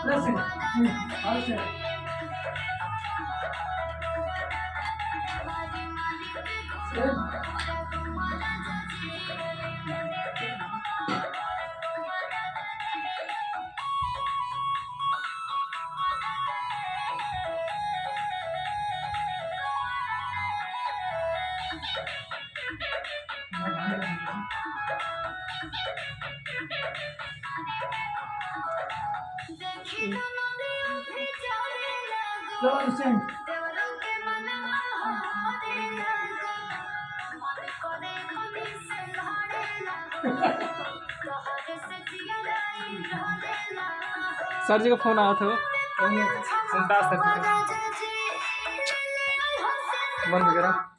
Listen. I'll say. Listen. सर जी का phone आया था मुमताज सर जी का। बंद करा।